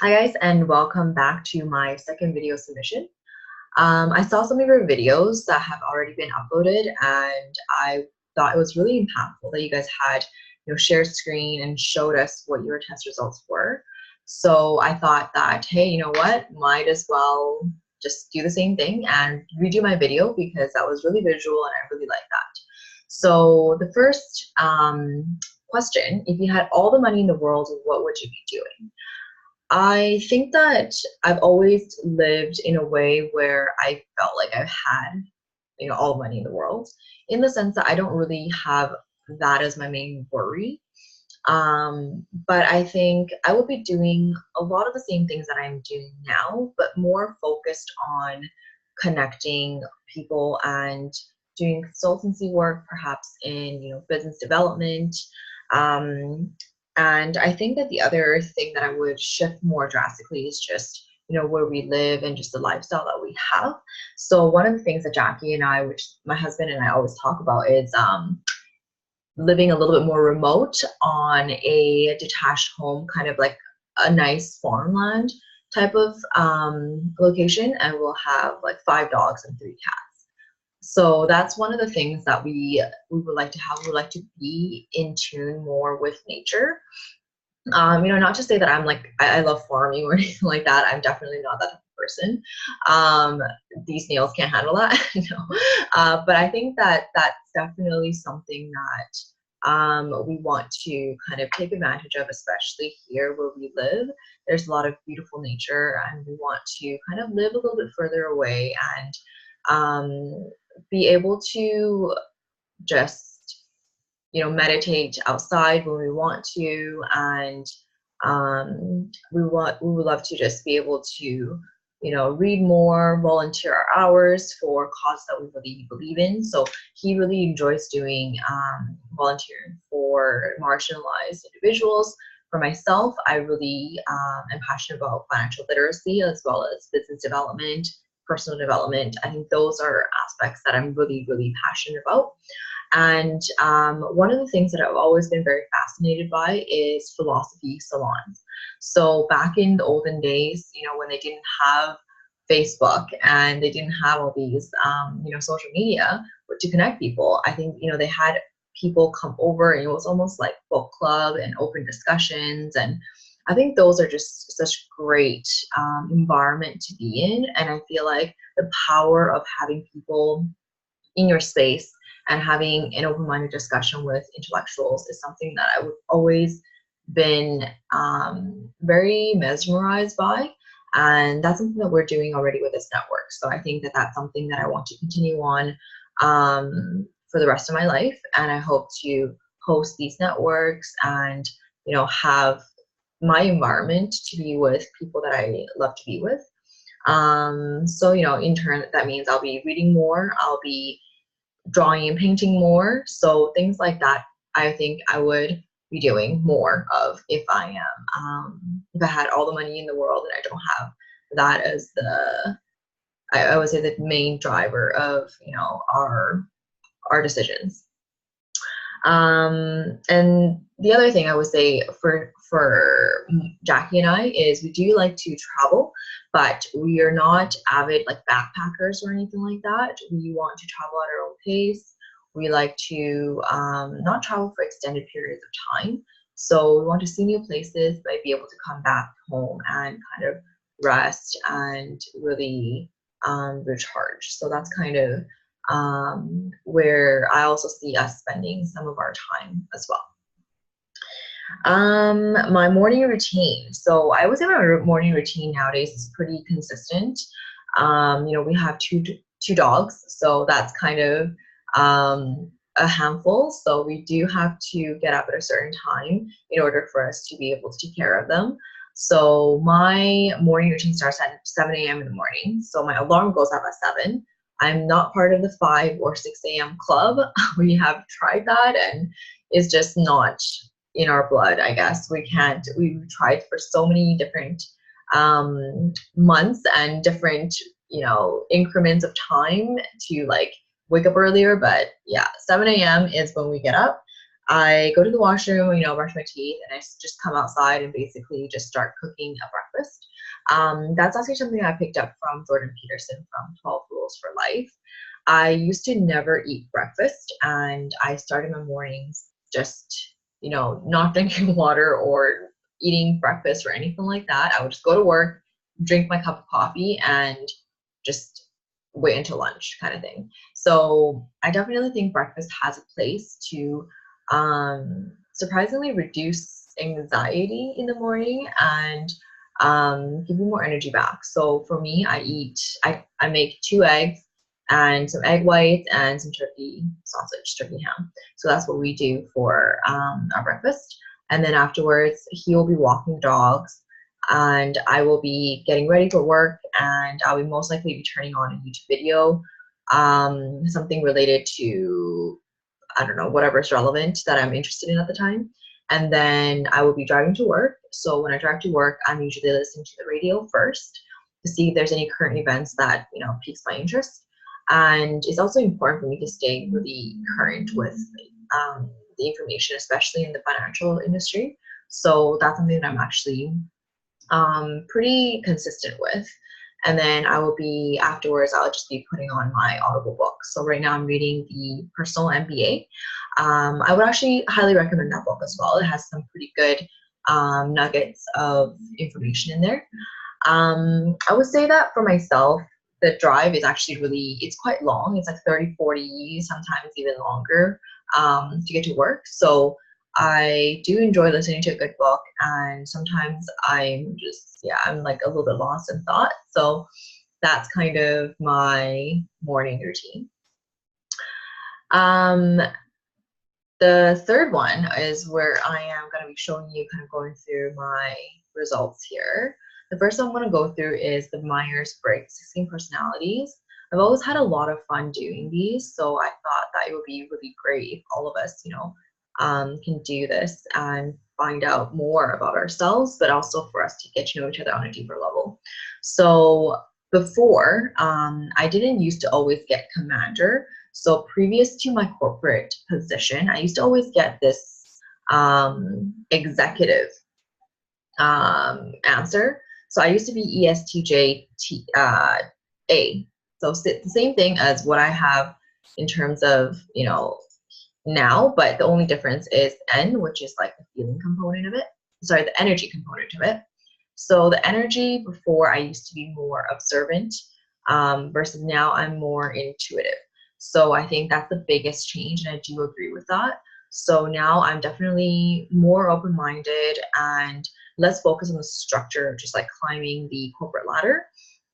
Hi guys, and welcome back to my second video submission. I saw some of your videos that have already been uploaded, and I thought it was really impactful that you guys had, shared screen and showed us what your test results were. So I thought that, hey, you know what, might as well just do the same thing and redo my video because that was really visual and I really like that. So the first question, if you had all the money in the world, what would you be doing? I think that I've always lived in a way where I felt like I've had, all the money in the world, in the sense that I don't really have that as my main worry. But I think I would be doing a lot of the same things that I'm doing now, but more focused on connecting people and doing consultancy work, perhaps in business development. Um, and I think that the other thing that I would shift more drastically is just where we live and just the lifestyle that we have. So one of the things that Jackie and I, which my husband and I always talk about, is living a little bit more remote on a detached home, kind of like a nice farmland type of location, and we'll have like 5 dogs and 3 cats. So that's one of the things that we would like to have. We would like to be in tune more with nature. Not to say that I'm like I love farming or anything like that. I'm definitely not that type of person. Um, these nails can't handle that. No. But I think that that's definitely something that we want to kind of take advantage of, especially here where we live. There's a lot of beautiful nature, and we want to kind of live a little bit further away and be able to just meditate outside when we want to, and we would love to just be able to read more, volunteer our hours for causes that we really believe in. So he really enjoys doing volunteering for marginalized individuals. For myself, I really am passionate about financial literacy as well as business development, personal development. I think those are aspects that I'm really, really passionate about. And one of the things that I've always been very fascinated by is philosophy salons. So back in the olden days, when they didn't have Facebook and they didn't have all these, social media to connect people, I think, they had people come over, and it was almost like book club and open discussions. And I think those are just such great environment to be in. And I feel like the power of having people in your space and having an open-minded discussion with intellectuals is something that I would always been very mesmerized by. And that's something that we're doing already with this network. So I think that that's something that I want to continue on for the rest of my life. And I hope to host these networks and, have my environment to be with people that I love to be with. So, in turn, that means I'll be reading more, I'll be drawing and painting more. So things like that, I think I would be doing more of if I if I had all the money in the world and I don't have that as I would say the main driver of, our decisions. And the other thing I would say for Jackie and I is we do like to travel, but we are not avid like backpackers or anything like that. We want to travel at our own pace. We like to not travel for extended periods of time. So we want to see new places, but be able to come back home and kind of rest and really recharge. So that's kind of where I also see us spending some of our time as well. My morning routine. So I would say my morning routine nowadays is pretty consistent. We have two dogs, so that's kind of a handful. So we do have to get up at a certain time in order for us to be able to take care of them. So my morning routine starts at 7 a.m. in the morning. So my alarm goes up at 7. I'm not part of the 5 or 6 a.m. club. We have tried that and it's just not in our blood, I guess. We've tried for so many different months and different, increments of time to like wake up earlier. But yeah, 7 a.m. is when we get up. I go to the washroom, brush my teeth, and I just come outside and basically just start cooking a breakfast. That's actually something I picked up from Jordan Peterson from 12 Rules for Life. I used to never eat breakfast, and I started my mornings just, not drinking water or eating breakfast or anything like that. I would just go to work, drink my cup of coffee, and just wait until lunch kind of thing. So I definitely think breakfast has a place to surprisingly reduce anxiety in the morning and give you more energy back. So for me, I make 2 eggs and some egg whites and some turkey sausage, turkey ham. So that's what we do for our breakfast. And then afterwards, he will be walking dogs, and I will be getting ready for work, and I'll be most likely be turning on a YouTube video, something related to, I don't know, whatever's relevant that I'm interested in at the time. And then I will be driving to work. So when I drive to work, I'm usually listening to the radio first to see if there's any current events that, piques my interest. And it's also important for me to stay really current with the information, especially in the financial industry. So that's something that I'm actually pretty consistent with. And then afterwards, I'll just be putting on my Audible book. So right now I'm reading The Personal MBA. I would actually highly recommend that book as well. It has some pretty good nuggets of information in there. I would say that for myself, the drive is actually it's quite long. It's like 30, 40, sometimes even longer to get to work. So I do enjoy listening to a good book, and sometimes I'm like a little bit lost in thought. So that's kind of my morning routine. The third one is where I am going to be showing you, kind of going through my results here. The first one I'm going to go through is the Myers-Briggs 16 personalities. I've always had a lot of fun doing these, so I thought that it would be really great if all of us, can do this and find out more about ourselves, but also for us to get to know each other on a deeper level. So before, I didn't used to always get commander. So previous to my corporate position, I used to always get this executive answer. So I used to be ESTJ A. So the same thing as what I have in terms of, now, but the only difference is N, which is like the feeling component of it. Sorry, the energy component of it. So the energy before, I used to be more observant versus now I'm more intuitive. So I think that's the biggest change, and I do agree with that. So now I'm definitely more open-minded and less focused on the structure, just like climbing the corporate ladder.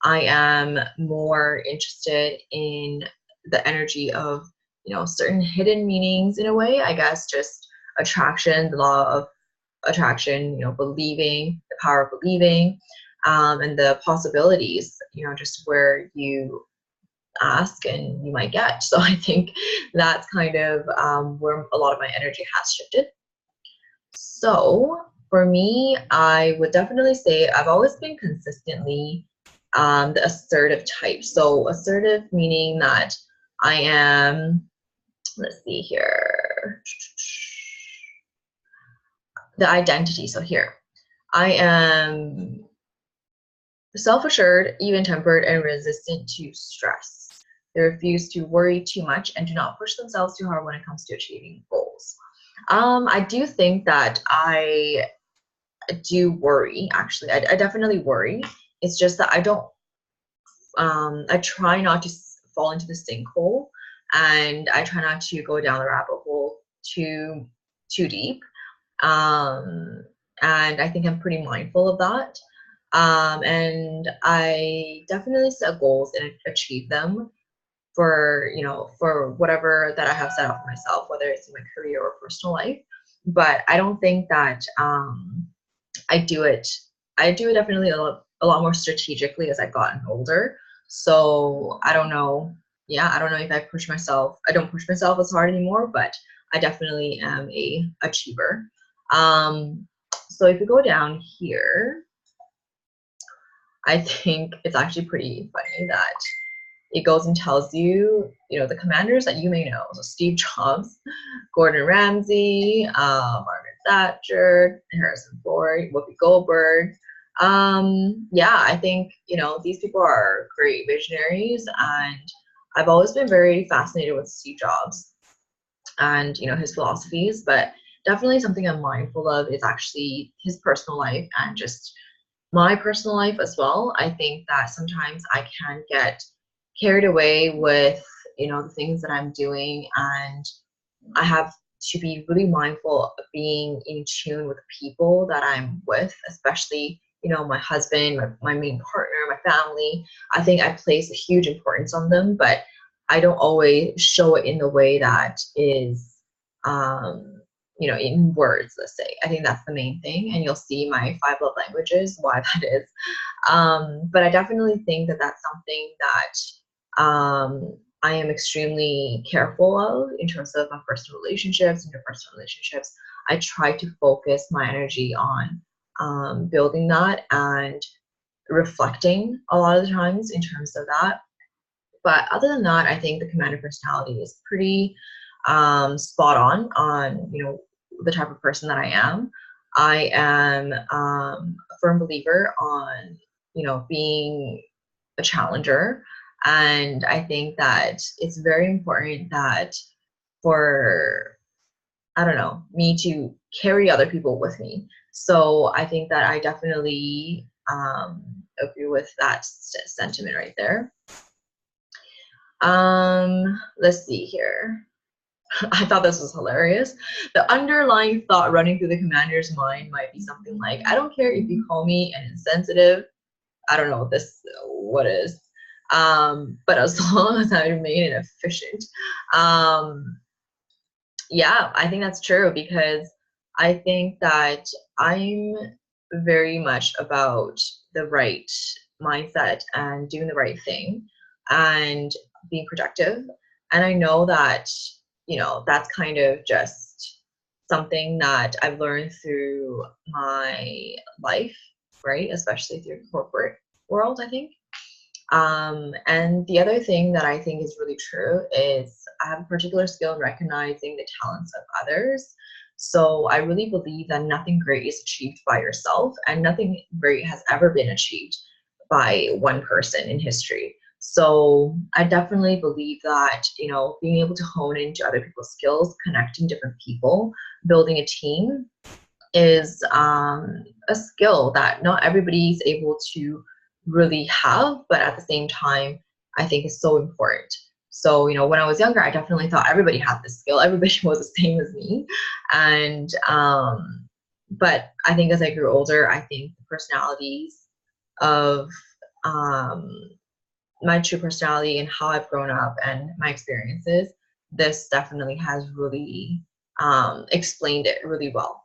I am more interested in the energy of, certain hidden meanings in a way, I guess, just attraction, the law of attraction, believing, the power of believing, and the possibilities, just where you ask and you might get. So I think that's kind of where a lot of my energy has shifted. So for me, I would definitely say I've always been consistently the assertive type. So assertive meaning that I am, let's see here, the identity. So here, I am self-assured, even-tempered, and resistant to stress. They refuse to worry too much and do not push themselves too hard when it comes to achieving goals. I do think that I do worry, actually. I definitely worry. It's just that I don't, I try not to fall into the sinkhole, and I try not to go down the rabbit hole too deep. And I think I'm pretty mindful of that. And I definitely set goals and achieve them for, for whatever that I have set out for myself, whether it's in my career or personal life. But I don't think that I do it definitely a lot more strategically as I've gotten older. So I don't know. Yeah, I don't know if I push myself. I don't push myself as hard anymore, but I definitely am a achiever. So if you go down here, I think it's actually pretty funny that it goes and tells you, the commanders that you may know. So Steve Jobs, Gordon Ramsay, Margaret Thatcher, Harrison Ford, Whoopi Goldberg, Yeah, I think, these people are great visionaries, and I've always been very fascinated with Steve Jobs and, his philosophies, but definitely something I'm mindful of is actually his personal life and just my personal life as well. I think that sometimes I can get carried away with, the things that I'm doing, and I have to be really mindful of being in tune with people that I'm with, especially, my husband, my main partner, my family. I think I place a huge importance on them, but I don't always show it in the way that is, in words, let's say. I think that's the main thing. And you'll see my 5 love languages, why that is. But I definitely think that that's something that I am extremely careful of in terms of my personal relationships, interpersonal relationships. I try to focus my energy on building that and reflecting a lot of the times in terms of that. But other than that, I think the commander personality is pretty spot on, the type of person that I am. I am a firm believer on, being a challenger. And I think that it's very important that for, I don't know, me to carry other people with me. So I think that I definitely agree with that sentiment right there. Let's see here. I thought this was hilarious. The underlying thought running through the commander's mind might be something like, I don't care if you call me an insensitive. I don't know what is. But as long as I remain efficient. Yeah, I think that's true, because I think that I'm very much about the right mindset and doing the right thing and being productive. And I know that, that's kind of just something that I've learned through my life, right? Especially through the corporate world, I think. And the other thing that I think is really true is I have a particular skill in recognizing the talents of others. So I really believe that nothing great is achieved by yourself, and nothing great has ever been achieved by one person in history. So I definitely believe that, being able to hone into other people's skills, connecting different people, building a team is a skill that not everybody's able to really have, but at the same time, I think is so important. So, when I was younger, I definitely thought everybody had this skill. Everybody was the same as me. And, but I think as I grew older, I think the personalities of um, my true personality and how I've grown up and my experiences, this definitely has really explained it really well.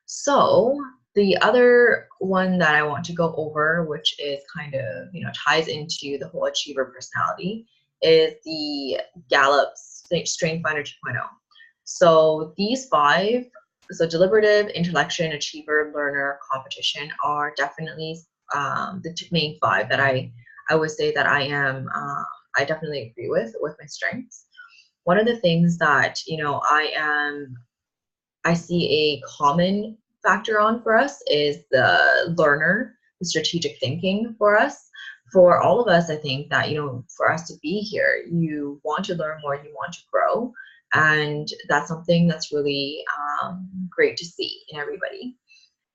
So the other one that I want to go over, which is kind of, ties into the whole achiever personality, is the Gallup's Strength Finder 2.0. So these 5, so deliberative, intellection, achiever, learner, competition, are definitely the main 5 that I would say that I am, I definitely agree with my strengths. One of the things that, I see a common factor on for us is the learner, the strategic thinking for us. For all of us, I think that, for us to be here, you want to learn more, you want to grow. And that's something that's really great to see in everybody.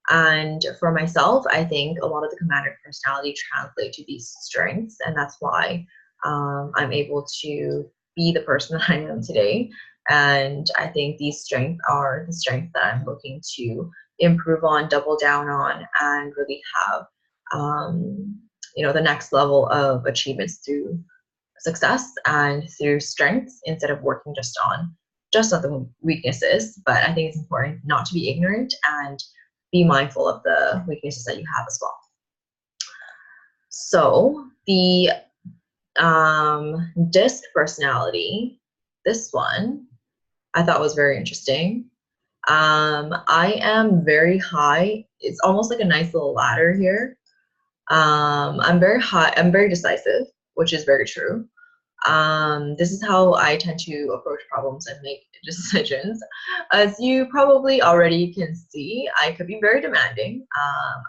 And for myself, I think a lot of the commander personality translate to these strengths. And that's why I'm able to be the person that I am today. And I think these strengths are the strengths that I'm looking to improve on, double down on, and really have, the next level of achievements through success and through strengths, instead of working just on the weaknesses. But I think it's important not to be ignorant and be mindful of the weaknesses that you have as well. So the disc personality, this one I thought was very interesting. I am very high. It's almost like a nice little ladder here. I'm very high. I'm very decisive, which is very true. This is how I tend to approach problems and make decisions. As you probably already can see, I could be very demanding.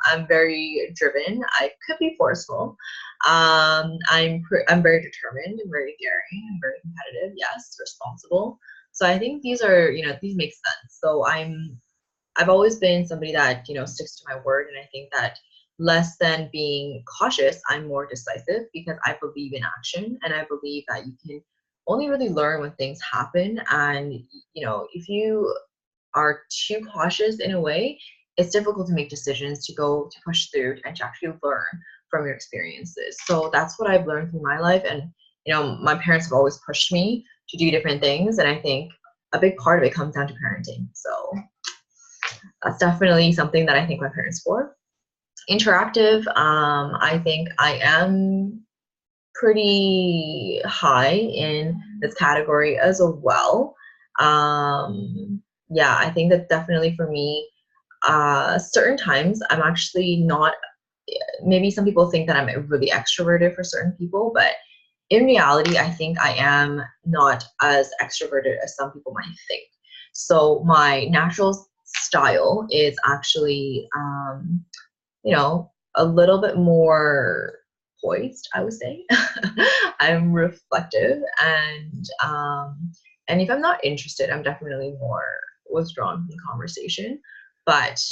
I'm very driven. I could be forceful. I'm very determined and very daring and very competitive. Yes, responsible. So I think these are, these make sense. So I've always been somebody that, sticks to my word. And I think that less than being cautious, I'm more decisive because I believe in action. And I believe that you can only really learn when things happen. And, if you are too cautious in a way, it's difficult to make decisions, to push through and to actually learn from your experiences. So that's what I've learned through my life. And, my parents have always pushed me to do different things. And I think a big part of it comes down to parenting. So that's definitely something that I thank my parents for. Interactive, I think I am pretty high in this category as well. Yeah, I think that definitely for me, certain times I'm actually not, maybe some people think that I'm really extroverted for certain people, but in reality, I think I am not as extroverted as some people might think. So my natural style is actually, a little bit more poised, I would say. I'm reflective, and if I'm not interested, I'm definitely more withdrawn from the conversation. But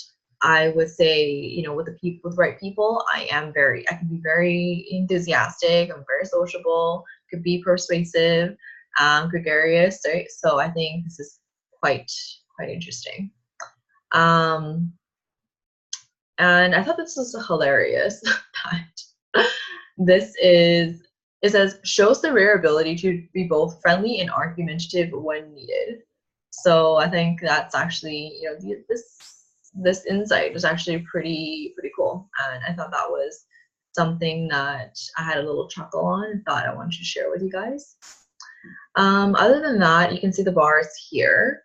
I would say, with with the right people, I can be very enthusiastic. I'm very sociable. Could be persuasive, gregarious. Right? So I think this is quite interesting. And I thought this was hilarious. That it says, shows the rare ability to be both friendly and argumentative when needed. So I think that's actually, this insight is actually pretty cool. And I thought that was something that I had a little chuckle on and thought I wanted to share with you guys. Other than that, you can see the bars here.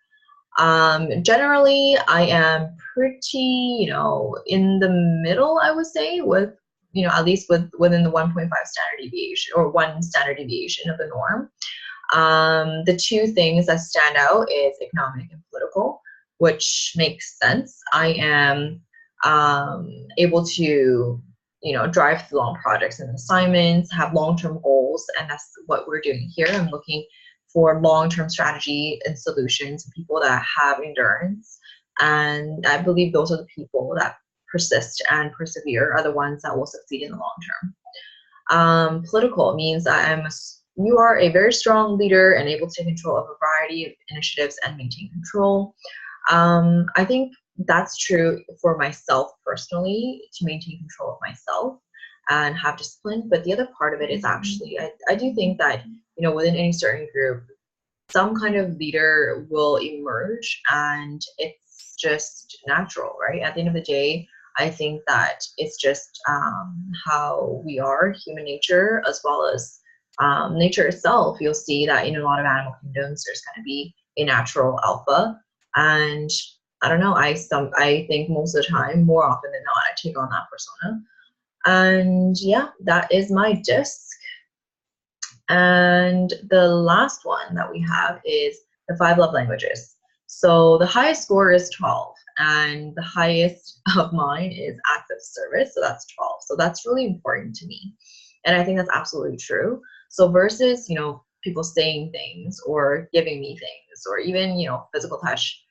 Generally, I am pretty, in the middle, I would say, with, at least within the 1.5 standard deviation or 1 standard deviation of the norm. The two things that stand out is economic and political, which makes sense. I am able to, drive through long projects and assignments, have long-term goals, and that's what we're doing here. I'm looking for long-term strategy and solutions, people that have endurance. And I believe those are the people that persist and persevere are the ones that will succeed in the long term. Political means you are a very strong leader and able to control a variety of initiatives and maintain control. I think that's true for myself personally, to maintain control of myself and have discipline. But the other part of it is actually, I do think that, within any certain group, some kind of leader will emerge, and it's just natural, right? At the end of the day, I think that it's just how we are, human nature, as well as nature itself. You'll see that in a lot of animal kingdoms, there's going to be a natural alpha, and I don't know. I think most of the time, more often than not, I take on that persona. And yeah, that is my disc. And the last one that we have is the 5 love languages. So the highest score is 12, and the highest of mine is acts of service. So that's 12. So that's really important to me. And I think that's absolutely true. So versus, people saying things or giving me things, or even, physical touch,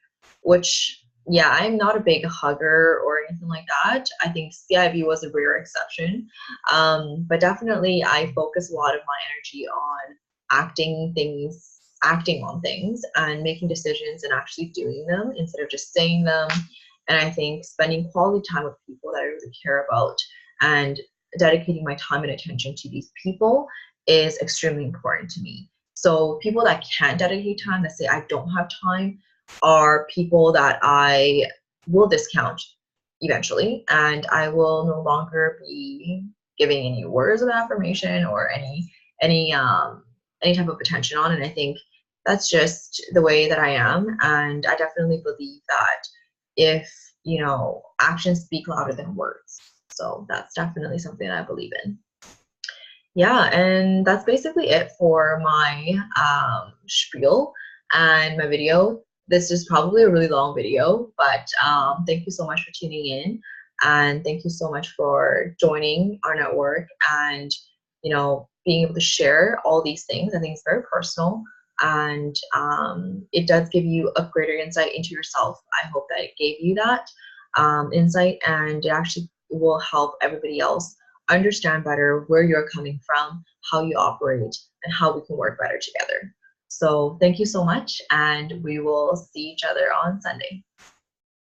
which, yeah, I'm not a big hugger or anything like that. I think CIB was a rare exception. But definitely I focus a lot of my energy on acting on things and making decisions and actually doing them instead of just saying them. And I think spending quality time with people that I really care about and dedicating my time and attention to these people is extremely important to me. So people that can't dedicate time, that say I don't have time, are people that I will discount eventually, and I will no longer be giving any words of affirmation or any type of attention on. And I think that's just the way that I am, and I definitely believe that if actions speak louder than words. So that's definitely something I believe in. Yeah, and that's basically it for my spiel and my video. This is probably a really long video, but thank you so much for tuning in, and thank you so much for joining our network and being able to share all these things. I think it's very personal, and it does give you a greater insight into yourself. I hope that it gave you that insight, and it actually will help everybody else understand better where you're coming from, how you operate, and how we can work better together. So thank you so much, and we will see each other on Sunday.